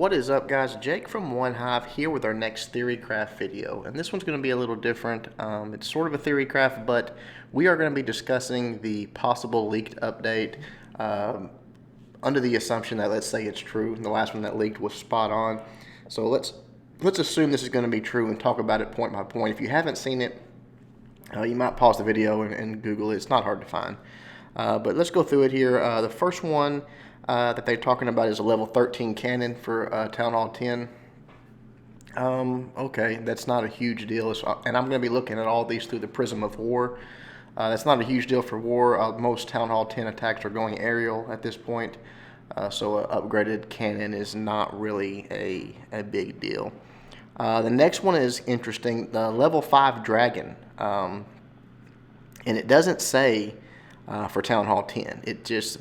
What is up, guys? Jake from One Hive here with our next Theorycraft video, and this one's going to be a little different. It's sort of a Theorycraft, but we are going to be discussing the possible leaked update under the assumption that, let's say it's true. The last one that leaked was spot on, so let's assume this is going to be true and talk about it point by point. If you haven't seen it, you might pause the video and Google it. It's not hard to find, but let's go through it here. The first one that they're talking about is a level 13 cannon for Town Hall 10. Okay, that's not a huge deal, and I'm going to be looking at all these through the prism of war. That's not a huge deal for war. Most Town Hall 10 attacks are going aerial at this point, so an upgraded cannon is not really a big deal. The next one is interesting, the level 5 dragon, and it doesn't say for Town Hall 10.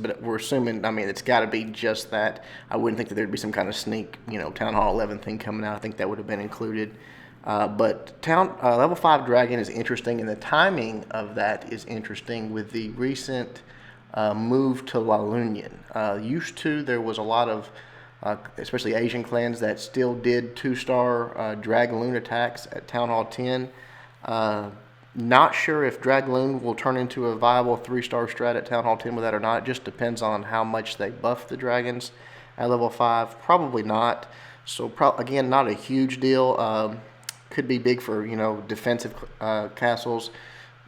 But we're assuming, I mean, it's got to be just that. I wouldn't think that there'd be some kind of sneak, Town Hall 11 thing coming out. I think that would have been included. But level 5 dragon is interesting, and the timing of that is interesting with the recent move to La Lunion. Used to, there was a lot of, especially Asian clans, that still did 2-star Dragloon attacks at Town Hall 10. Not sure if Dragloon will turn into a viable 3-star strat at Town Hall 10 with that or not. It just depends on how much they buff the dragons at level 5. Probably not. So again, not a huge deal. Could be big for defensive castles.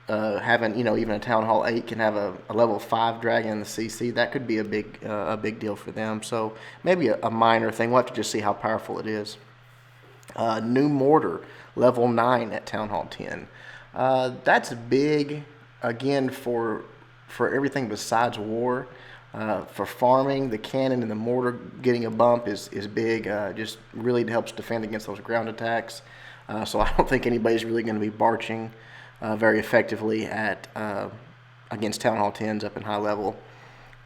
Having even a Town Hall 8 can have a level 5 dragon in the CC. That could be a big deal for them. So maybe a minor thing. We'll have to just see how powerful it is. New mortar level 9 at Town Hall 10. That's big, again, for everything besides war. For farming, the cannon and the mortar getting a bump is big. Just really helps defend against those ground attacks. So I don't think anybody's really going to be barching very effectively against Town Hall 10s up in high level.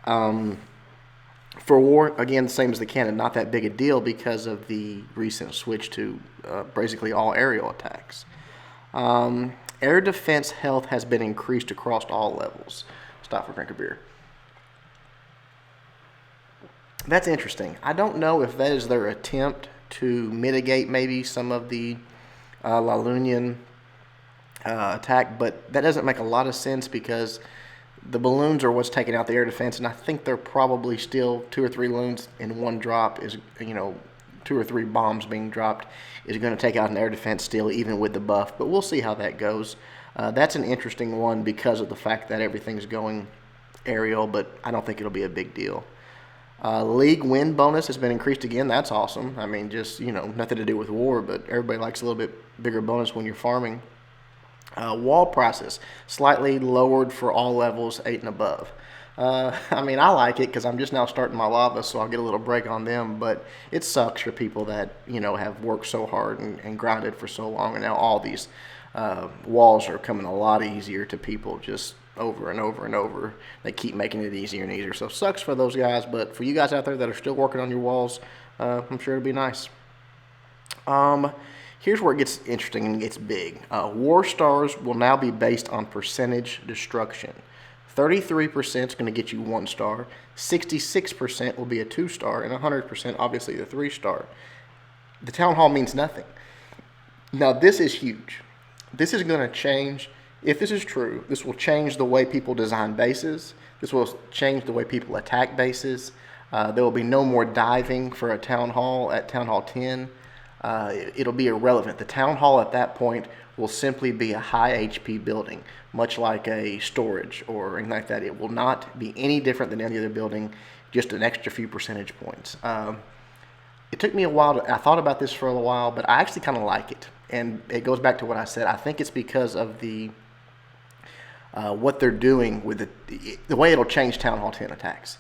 For war, again, the same as the cannon, not that big a deal because of the recent switch to basically all aerial attacks. Air defense health has been increased across all levels. Stop for a drink of beer. That's interesting. I don't know if that is their attempt to mitigate maybe some of the La Lunion attack, but that doesn't make a lot of sense because the balloons are what's taking out the air defense, and I think they're probably still 2 or 3 balloons in one drop is, 2 or 3 bombs being dropped is going to take out an air defense still, even with the buff. But we'll see how that goes. That's an interesting one because of the fact that everything's going aerial, but I don't think it'll be a big deal. League win bonus has been increased again. That's awesome. I mean, just, nothing to do with war, but everybody likes a little bit bigger bonus when you're farming. Wall prices slightly lowered for all levels 8 and above. I mean, I like it because I'm just now starting my lava, so I'll get a little break on them, but it sucks for people that, have worked so hard and grinded for so long, and now all these walls are coming a lot easier to people just over and over and over. They keep making it easier and easier, so it sucks for those guys, but for you guys out there that are still working on your walls, I'm sure it'll be nice. Here's where it gets interesting and gets big. War stars will now be based on percentage destruction. 33% is going to get you 1 star, 66% will be a 2-star, and 100% obviously the 3-star. The Town Hall means nothing. Now this is huge. This is going to change, if this is true, this will change the way people design bases. This will change the way people attack bases. There will be no more diving for a Town Hall at Town Hall 10. It'll be irrelevant. The Town Hall at that point will simply be a high HP building, much like a storage or anything like that. It will not be any different than any other building, just an extra few percentage points. It took me a while. I thought about this for a while, but I actually kind of like it. And it goes back to what I said. I think it's because of the what they're doing with the way it'll change Town Hall 10 attacks.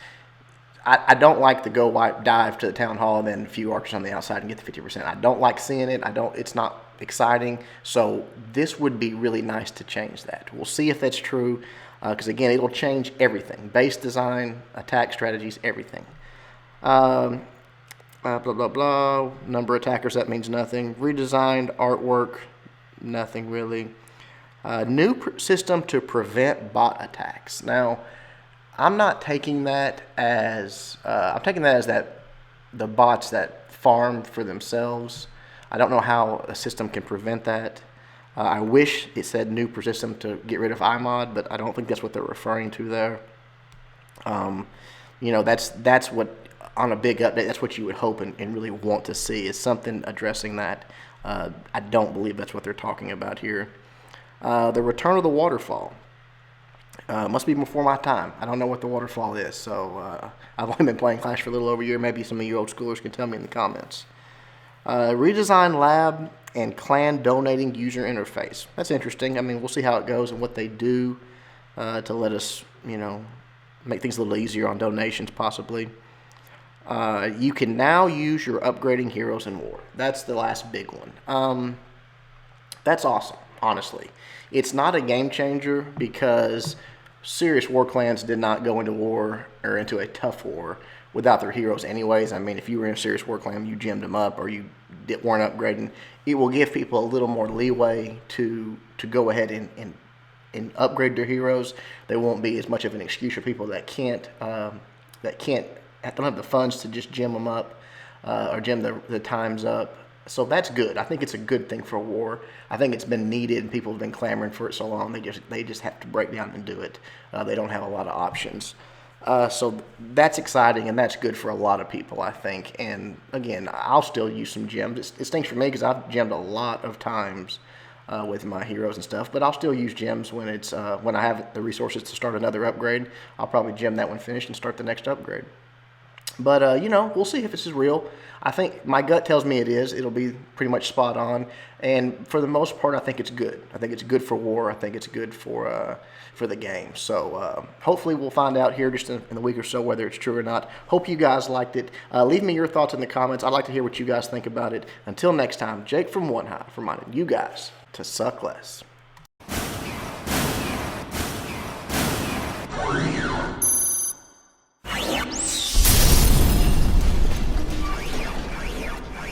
I don't like the go wipe dive to the Town Hall and then a few archers on the outside and get the 50%. I don't like seeing it. It's not exciting. So this would be really nice to change that. We'll see if that's true because, again, it'll change everything. Base design, attack strategies, everything. Blah, blah, blah. Number of attackers, that means nothing. Redesigned artwork, nothing really. New system to prevent bot attacks. Now, I'm not taking that as I'm taking that as that the bots that farm for themselves. I don't know how a system can prevent that. I wish it said new per system to get rid of iMod, but I don't think that's what they're referring to there. That's what, on a big update, that's what you would hope and really want to see, is something addressing that. I don't believe that's what they're talking about here. The return of the waterfall. Must be before my time. I don't know what the waterfall is, so I've only been playing Clash for a little over a year. Maybe some of you old schoolers can tell me in the comments. Redesign lab and clan donating user interface. That's interesting. I mean, we'll see how it goes and what they do to let us, make things a little easier on donations possibly. You can now use your upgrading heroes in war. That's the last big one. That's awesome, honestly. It's not a game changer because serious war clans did not go into war or into a tough war without their heroes anyways. I mean, if you were in a serious war clan, you gemmed them up or you weren't upgrading, it will give people a little more leeway to go ahead and upgrade their heroes. There won't be as much of an excuse for people that don't have the funds to just gem them up or gem the times up. So that's good. I think it's a good thing for war. I think it's been needed and people have been clamoring for it so long. They just have to break down and do it. They don't have a lot of options. So that's exciting and that's good for a lot of people, I think. And again, I'll still use some gems. It stinks for me because I've gemmed a lot of times with my heroes and stuff. But I'll still use gems when I have the resources to start another upgrade. I'll probably gem that one finished and start the next upgrade. But, we'll see if this is real. I think my gut tells me it is. It'll be pretty much spot on. And for the most part, I think it's good. I think it's good for war. I think it's good for the game. So hopefully we'll find out here just in a week or so whether it's true or not. Hope you guys liked it. Leave me your thoughts in the comments. I'd like to hear what you guys think about it. Until next time, Jake from One Hive reminding you guys to suck less.